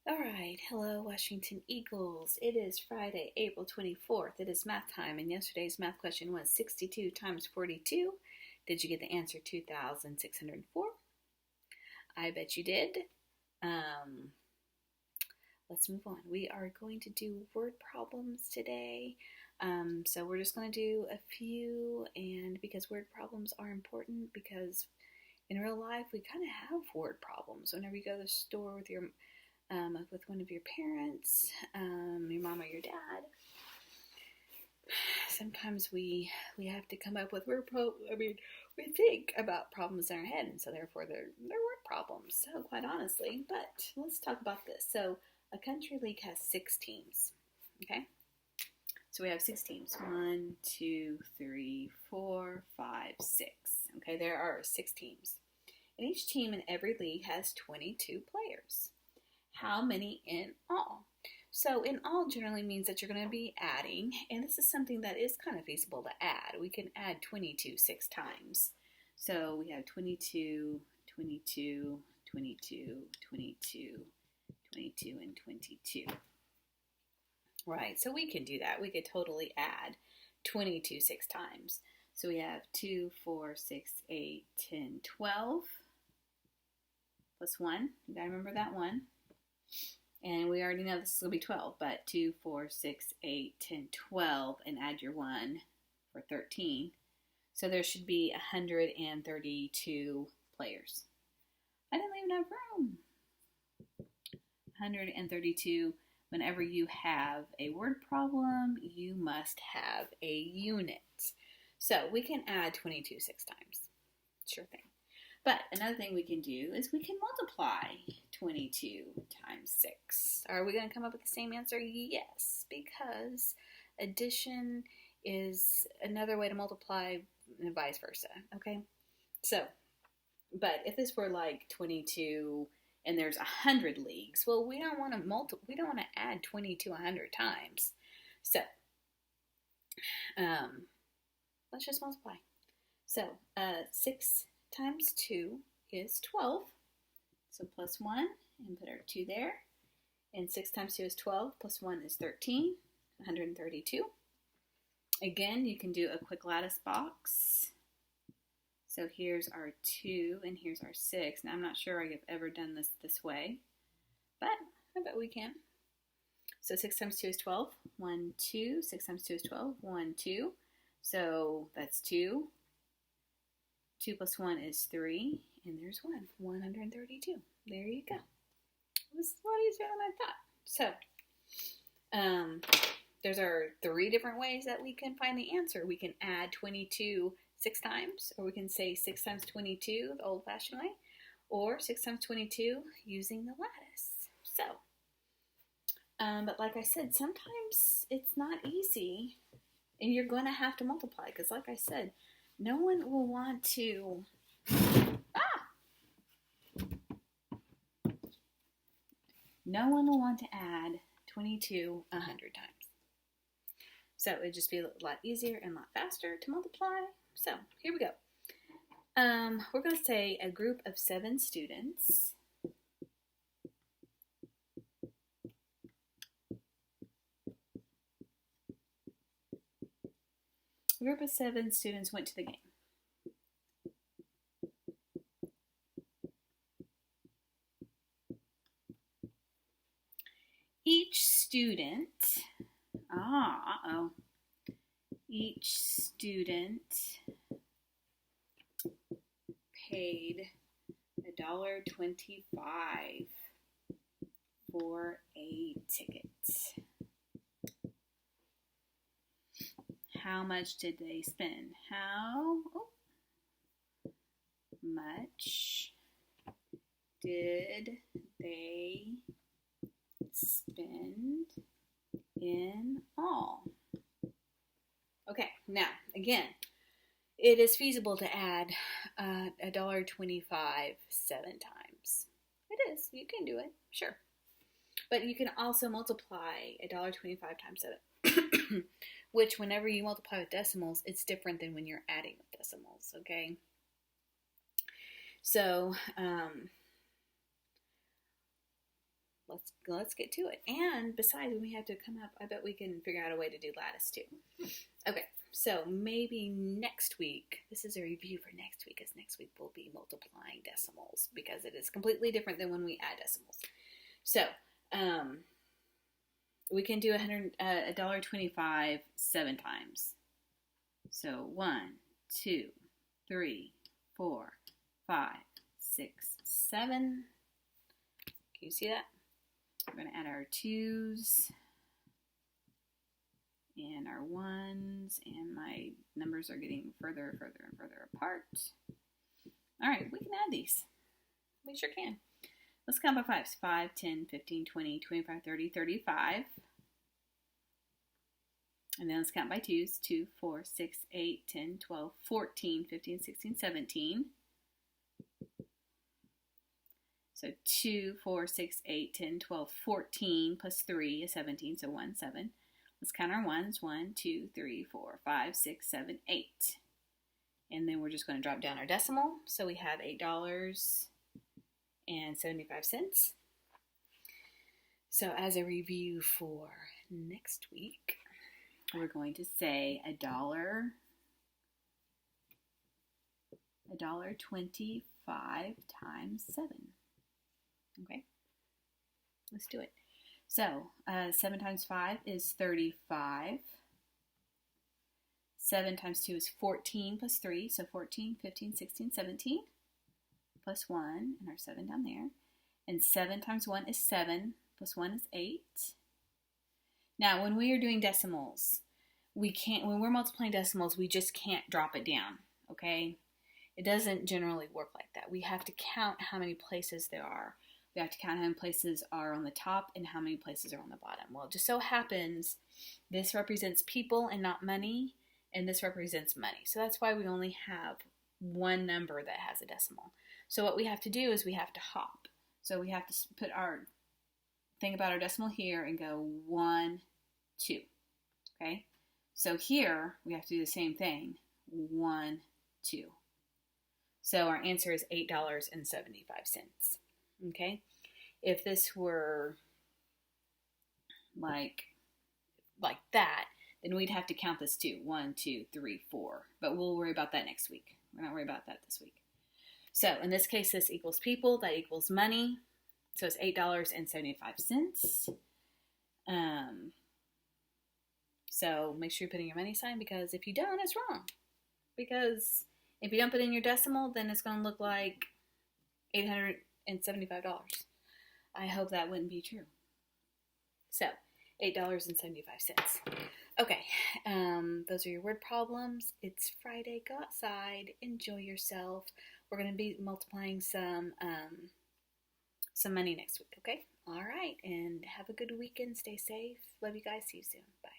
All right, hello, Washington Eagles. It is Friday, April 24th. It is math time, and yesterday's math question was 62 times 42. Did you get the answer 2,604? I bet you did. Um, let's move on. We are going to do word problems today. So we're just going to do a few, and because word problems are important, because in real life we kind of have word problems. Whenever you go to the store with one of your parents, your mom or your dad, sometimes we have to come up with we think about problems in our head, and so therefore they're word problems. So quite honestly, but let's talk about this. So a country league has 6 teams. Okay, so we have 6 teams. 1, 2, 3, 4, 5, 6. Okay, there are 6 teams, and each team in every league has 22 players. How many in all? So in all generally means that you're going to be adding, and this is something that is kind of feasible to add. We can add 22 6 times. So we have 22, 22, 22, 22, 22, and 22. Right, so we can do that. We could totally add 22 6 times. So we have 2, 4, 6, 8, 10, 12, plus 1. You got to remember that 1. And we already know this is going to be 12, but 2, 4, 6, 8, 10, 12, and add your 1 for 13. So there should be 132 players. I didn't even have room. 132. Whenever you have a word problem, you must have a unit. So we can add 22 6 times. Sure thing. But another thing we can do is we can multiply 22 times 6. Are we going to come up with the same answer? Yes, because addition is another way to multiply and vice versa, okay? So, but if this were like 22 and there's 100 leagues, well, we don't want to add 22 100 times. So, let's just multiply. So, 6 times 2 is 12. So plus 1, and put our 2 there. And 6 times 2 is 12, plus 1 is 13, 132. Again, you can do a quick lattice box. So here's our 2, and here's our 6. Now, I'm not sure I've ever done this way, but I bet we can. So 6 times 2 is 12, 1, 2. 6 times 2 is 12, 1, 2. So that's 2. 2 plus 1 is 3, and there's 1, 132. There you go. It was a lot easier than I thought. So, there's our 3 different ways that we can find the answer. We can add 22 6 times, or we can say 6 times 22 the old-fashioned way, or 6 times 22 using the lattice. So, but like I said, sometimes it's not easy, and you're going to have to multiply, because like I said, no one will want to add 22 100 times. So it'd just be a lot easier and a lot faster to multiply. So here we go. We're going to say a group of 7 students. A group of 7 students went to the game. Each student paid $1.25 for a ticket. How much did they spend? How much did they spend in all? Okay, now, again, it is feasible to add $1.25 7 times. It is. You can do it, sure. But you can also multiply $1.25 times 7, which whenever you multiply with decimals, it's different than when you're adding with decimals, okay? So, let's get to it. And besides, when we have to come up, I bet we can figure out a way to do lattice too. Okay, so maybe next week, this is a review for next week, because next week we'll be multiplying decimals, because it is completely different than when we add decimals. So, we can do $1.25 7 times. So 1, 2, 3, 4, 5, 6, 7. Can you see that? We're going to add our 2s and our 1s, and my numbers are getting further and further and further apart. All right, we can add these. We sure can. Let's count by 5s. 5, 10, 15, 20, 25, 30, 35. And then let's count by 2s. 2, 4, 6, 8, 10, 12, 14, 15, 16, 17. So 2, 4, 6, 8, 10, 12, 14 plus 3 is 17, so 1, 7. Let's count our 1s. 1, 2, 3, 4, 5, 6, 7, 8. And then we're just going to drop down our decimal. So we have $8.75. So as a review for next week, we're going to say $1.25 times 7. Okay, let's do it. So 7 times 5 is 35. 7 times 2 is 14 plus 3, so 14, 15, 16, 17, plus 1, and our 7 down there. And 7 times 1 is 7, plus 1 is 8. Now, when we are doing decimals, when we're multiplying decimals, we just can't drop it down, okay? It doesn't generally work like that. We have to count how many places there are. We have to count how many places are on the top and how many places are on the bottom. Well, it just so happens this represents people and not money, and this represents money. So that's why we only have one number that has a decimal. So what we have to do is we have to hop. So we have to put our thing about our decimal here and go 1, 2. Okay? So here we have to do the same thing. 1, 2. So our answer is $8.75. Okay? If this were like that, then we'd have to count this too. 1, 2, 3, 4. But we'll worry about that next week. We're not worried about that this week. So in this case, this equals people. That equals money. So it's $8.75. So make sure you put in your money sign, because if you don't, it's wrong. Because if you don't put in your decimal, then it's going to look like $875. I hope that wouldn't be true. So $8.75. Okay, those are your word problems. It's Friday. Go outside, enjoy yourself. We're going to be multiplying some money next week, okay? All right, and have a good weekend. Stay safe. Love you guys. See you soon. Bye.